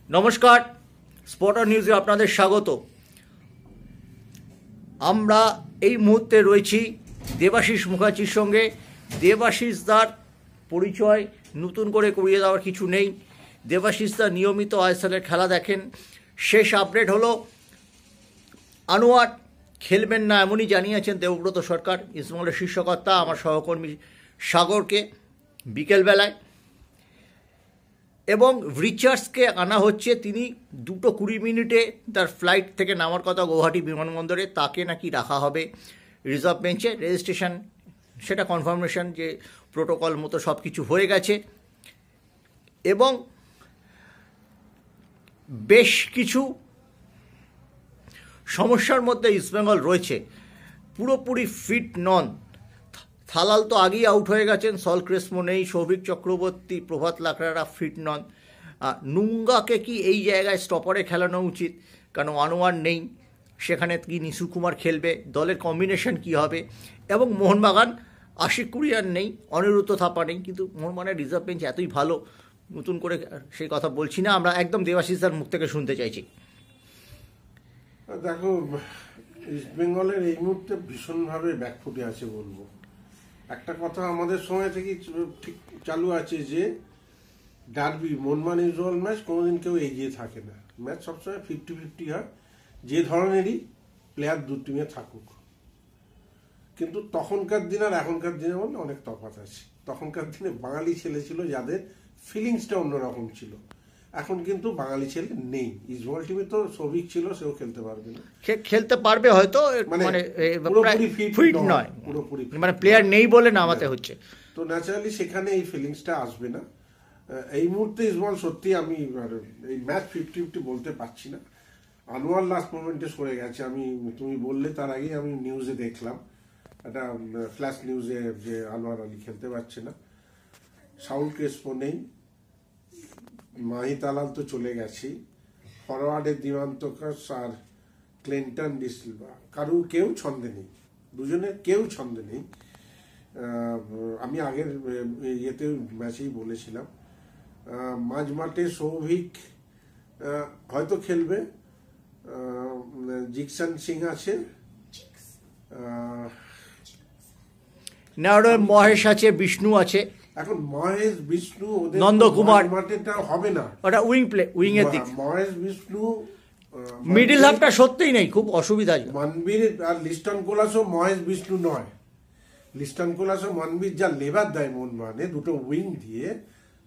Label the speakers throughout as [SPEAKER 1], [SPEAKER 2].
[SPEAKER 1] নমস্কার, স্পটার নিউজে আপনাদের স্বাগত। আমরা এই মুহূর্তে রয়েছি দেবাশিস মুখার্জির সঙ্গে। দেবাশিস দার পরিচয় নতুন করে করিয়ে দেওয়ার কিছু নেই। দেবাশিস দা নিয়মিত আইএসএলের খেলা দেখেন। শেষ আপডেট হলো আনোয়ার খেলবেন না এমনই জানিয়েছেন দেবব্রত সরকার, ইস্টবেঙ্গলের শীর্ষকর্তা, আমার সহকর্মী সাগরকে বিকেলবেলায়। এবং রিচার্ডসকে আনা হচ্ছে, তিনি 2:20 তার ফ্লাইট থেকে নামার কথা গৌহাটি বিমানবন্দরে, তাকে নাকি রাখা হবে রিজার্ভ বেঞ্চে। রেজিস্ট্রেশন সেটা কনফার্মেশন যে প্রোটোকল মতো সব কিছু হয়ে গেছে। এবং বেশ কিছু সমস্যার মধ্যে ইস্টবেঙ্গল রয়েছে, পুরোপুরি ফিট নন। থালাল তো আগেই আউট হয়ে গেছেন, সল ক্রেসমো নেই, সৌভিক চক্রবর্তী, প্রভাত লাকড়ারা ফিট নন। নুঙ্গাকে কি এই জায়গায় স্টপারে খেলানো উচিত? কারণ আনোয়ার নেই, সেখানে কি নিশু কুমার খেলবে, দলের কম্বিনেশন কি হবে? এবং মোহনবাগান আশিক কুরিয়ান নেই, অনিরুদ্ধ থাপা নেই, কিন্তু মোহনবাগানের রিজার্ভ বেঞ্চ এতই ভালো, নতুন করে সেই কথা বলছি না, আমরা একদম দেবাশিসদার মুখ থেকে শুনতে চাইছি।
[SPEAKER 2] দেখো, ইস্টবেঙ্গলের এই মুহূর্তে ভীষণভাবে ব্যাকফুটে আছে বলবো। একটা কথা আমাদের সময় থেকে ঠিক চালু আছে যে ডার্বি মোহনবাগান ইস্টবেঙ্গল ম্যাচ কোনোদিন কেউ এগিয়ে থাকে না, ম্যাচ সবসময় 50-50 হয়, যে ধরনেরই প্লেয়ার দু টিমে থাকুক। কিন্তু তখনকার দিন আর এখনকার দিনের মধ্যে অনেক তফাৎ আছে। তখনকার দিনে বাঙালি ছেলে ছিল যাদের ফিলিংসটা অন্যরকম ছিল, এখন কিন্তু বাঙালি ছেলে নেই। ইস্টবেঙ্গল টিমে তো সৌভিক ছিল, সেও খেলতে পারবে না,
[SPEAKER 1] খেলতে পারবে হয়তো, মানে ফিট নয়, পুরোপুরি মানে প্লেয়ার নেই বলে নামাতে হচ্ছে।
[SPEAKER 2] তো ন্যাচারালি সেখানে এই ফিলিংসটা আসবে না। এই মুহূর্তে ইস্টবেঙ্গল সত্যি আমি এই ম্যাচ 50-50 বলতে পারছি না। আনোয়ার লাস্ট মোমেন্টে সরে গেছে, তুমি বললে তার আগে আমি নিউজে দেখলাম, একটা ফ্ল্যাশ নিউজে, যে আনোয়ার আলী খেলতে পারছে না। সাউল ক্রেসমো নেই, মাহিত আলাল তো চলে গেছি, ফরওয়ার্ডের দিমান্তকাস আর ক্লিন্টন ডিসিলভা কেউ ছন্দে নেই, দুজনের কেউ ছন্দে নেই। আমি আগের ইয়েতেও ম্যাচেই বলেছিলাম, মাঝ মাঠে সৌভিক হয়তো খেলবে, জিকসন সিং আছে,
[SPEAKER 1] মহেশ আছে, বিষ্ণু আছে।
[SPEAKER 2] এখন মহেশ বিষ্ণু
[SPEAKER 1] নন্দকুমার
[SPEAKER 2] মাঠেটা হবে না,
[SPEAKER 1] ওটা উইং এর দিক।
[SPEAKER 2] মহেশ বিষ্ণু
[SPEAKER 1] মিডল হাফটা সত্যিই নেই, খুব অসুবিধা।
[SPEAKER 2] মানবীর আর লিস্টন কোলাসও মহেশ বিষ্ণু নয়। লিস্টন কোলাসও মানবীর যা লেবার দেয় মোহনবাগানে, দুটো উইং দিয়ে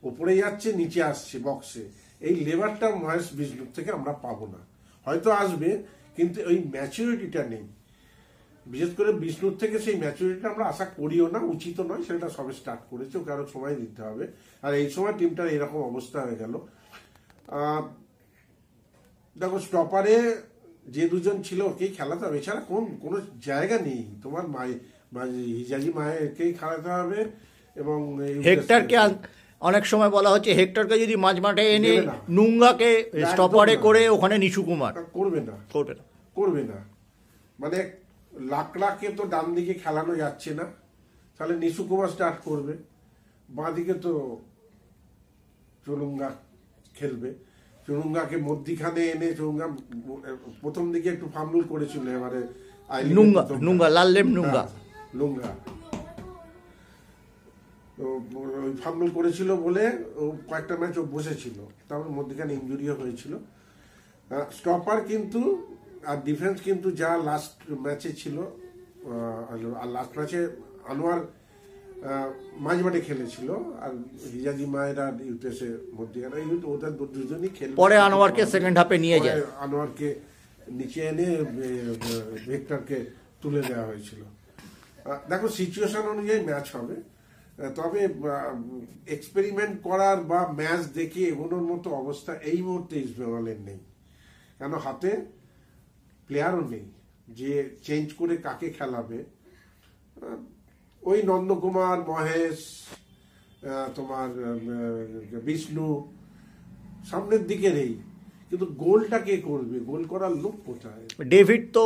[SPEAKER 2] ওপরে যাচ্ছে নিচে আসছে বক্সে, এই লেবারটা মহেশ বিষ্ণুর থেকে আমরা পাবো না। হয়তো আসবে, কিন্তু ওই ম্যাচুরিটিটা নেই। বিশেষ করে বিষ্ণুর থেকে সেই ম্যাচুরিটিটা আমরা আশা করিও না, উচিত নয়। সেটা সবে স্টার্ট করেছে, ওকে আরো সময় দিতে হবে। আর এই সময় টিমটার এরকম অবস্থা হয়ে গেল। দেখো, স্টপারে যে দুজন ছিল ওকেই খেলাতে হবে, এছাড়া কোনো জায়গা নেই। তোমার হিজাজি মায়েরকেই খেলাতে হবে। এবং
[SPEAKER 1] হেক্টরকে অনেক সময় বলা হচ্ছে, হেক্টরকে যদি মাঝ মাঠে এনে নুঙ্গাকে স্টপারে করে ওখানে নিশু কুমার
[SPEAKER 2] করবে না। মানে লাকড়াকে তো ডান দিকে খেলানো যাচ্ছে না, তাহলে নিশু কুমার স্টার্ট করবে, বাঁ দিকে তো চুরুঙ্গা খেলবে। চুরুঙ্গাকে মধ্যিখানে এনে, চুরুঙ্গা প্রথম দিকে একটু ফাম্বল করেছিল, এবারে
[SPEAKER 1] নুঙ্গা লাল্লেম নুঙ্গা
[SPEAKER 2] তো ওই ফাম্বল করেছিল বলে ও কয়েকটা ম্যাচ ও বসেছিল, তারপর মধ্যিখানে ইনজুরিও হয়েছিল। স্টপার কিন্তু আর ডিফেন্স কিন্তু যা লাস্ট ম্যাচে ছিল, আর লাস্ট ম্যাচে আনোয়ার মাঝ মাঠে খেলেছিল, আর হিজাজি মায়ের আর ইউটেসের মধ্যিখানে ওদের দুজনই খেলে,
[SPEAKER 1] পরে আনোয়ারকে সেকেন্ড হাফে নিয়ে যায়,
[SPEAKER 2] আনোয়ারকে নিচে এনে ভেক্টরকে তুলে দেওয়া হয়েছিল। দেখো, সিচুয়েশন অনুযায়ী ম্যাচ হবে, তবে এক্সপেরিমেন্ট করার বা ম্যাচ দেখে এগোনোর মতো অবস্থা এই মুহূর্তে ইস্টবেঙ্গলের নেই। কেন, হাতে প্লেয়ারও নেই যে চেঞ্জ করে কাকে খেলাবে। ওই নন্দকুমার, মহেশ, তোমার বিষ্ণু সামনের দিকে নেই, কিন্তু গোলটা কে করবে? গোল করার লোক কোথায়?
[SPEAKER 1] ডেভিড তো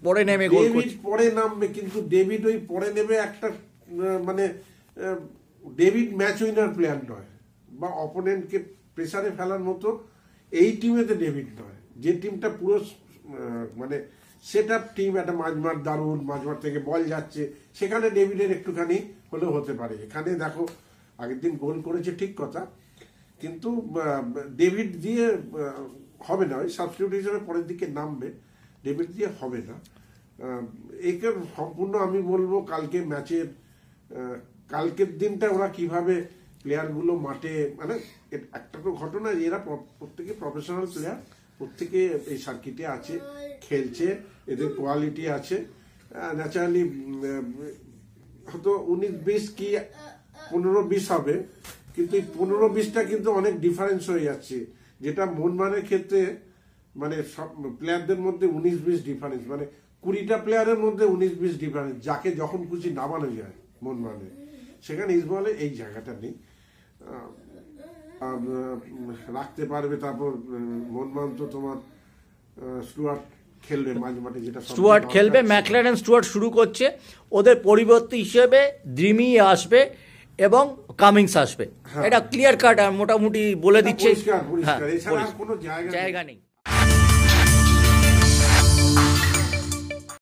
[SPEAKER 1] পরে নেমে,
[SPEAKER 2] ডেভিড পরে নামবে, কিন্তু ডেভিড ওই পরে নেমে একটা, মানে ডেভিড ম্যাচ উইনার প্লেয়ার নয়, বা অপোনেন্টকে প্রেসারে ফেলার মতো এই টিমেতে ডেভিড নয়, যে টিমটা পুরো মানে সেট আপ টিম, একটা মাঝমাঠ দারুণ, মাঝমাঠ থেকে বল যাচ্ছে, সেখানে ডেভিডের একটুখানি হলেও হতে পারে। এখানে দেখো আগের দিন গোল করেছে ঠিক কথা, কিন্তু ডেভিড দিয়ে হবে না, ওই সাবস্টিটিউট হিসেবে পরের দিকে নামবে, ডেভিড দিয়ে হবে না। একে সম্পূর্ণ আমি বলবো কালকে ম্যাচের কালকের দিনটা ওরা কিভাবে প্লেয়ারগুলো মাঠে, মানে একটা তো ঘটনা, এরা প্রত্যেকে প্রফেশনাল প্লেয়ার, প্রত্যেকে এই সার্কিটে আছে, খেলছে, এদের কোয়ালিটি আছে। ন্যাচারালি হয়তো 19-20 কি 15-20 হবে, কিন্তু এই 15-20টা কিন্তু অনেক ডিফারেন্স হয়ে যাচ্ছে, যেটা মোহনবাগানের ক্ষেত্রে মানে সব প্লেয়ারদের মধ্যে 19-20 ডিফারেন্স, মানে 20টা প্লেয়ারের মধ্যে 19-20 ডিফারেন্স, যাকে যখন খুশি নামানো যায় মোহনবাগানে। সেখানে ইস্টবেঙ্গলে এই জায়গাটা নেই, রাখতে পারবে। তারপর মোহনবাগান তো তোমার স্টুয়ার্ট খেলবে মাঝে মাঠে, যেটা
[SPEAKER 1] স্টুয়ার্ট খেলবে, ম্যাকলারেন স্টুয়ার্ট শুরু করছে, ওদের পরিবর্তী হিসেবে দ্রিমি আসবে এবং কামিংস আসবে, এটা ক্লিয়ার কাট মোটামুটি বলে দিচ্ছে,
[SPEAKER 2] পরিষ্কার, এছাড়া আর কোনো জায়গা
[SPEAKER 1] জায়গা নেই।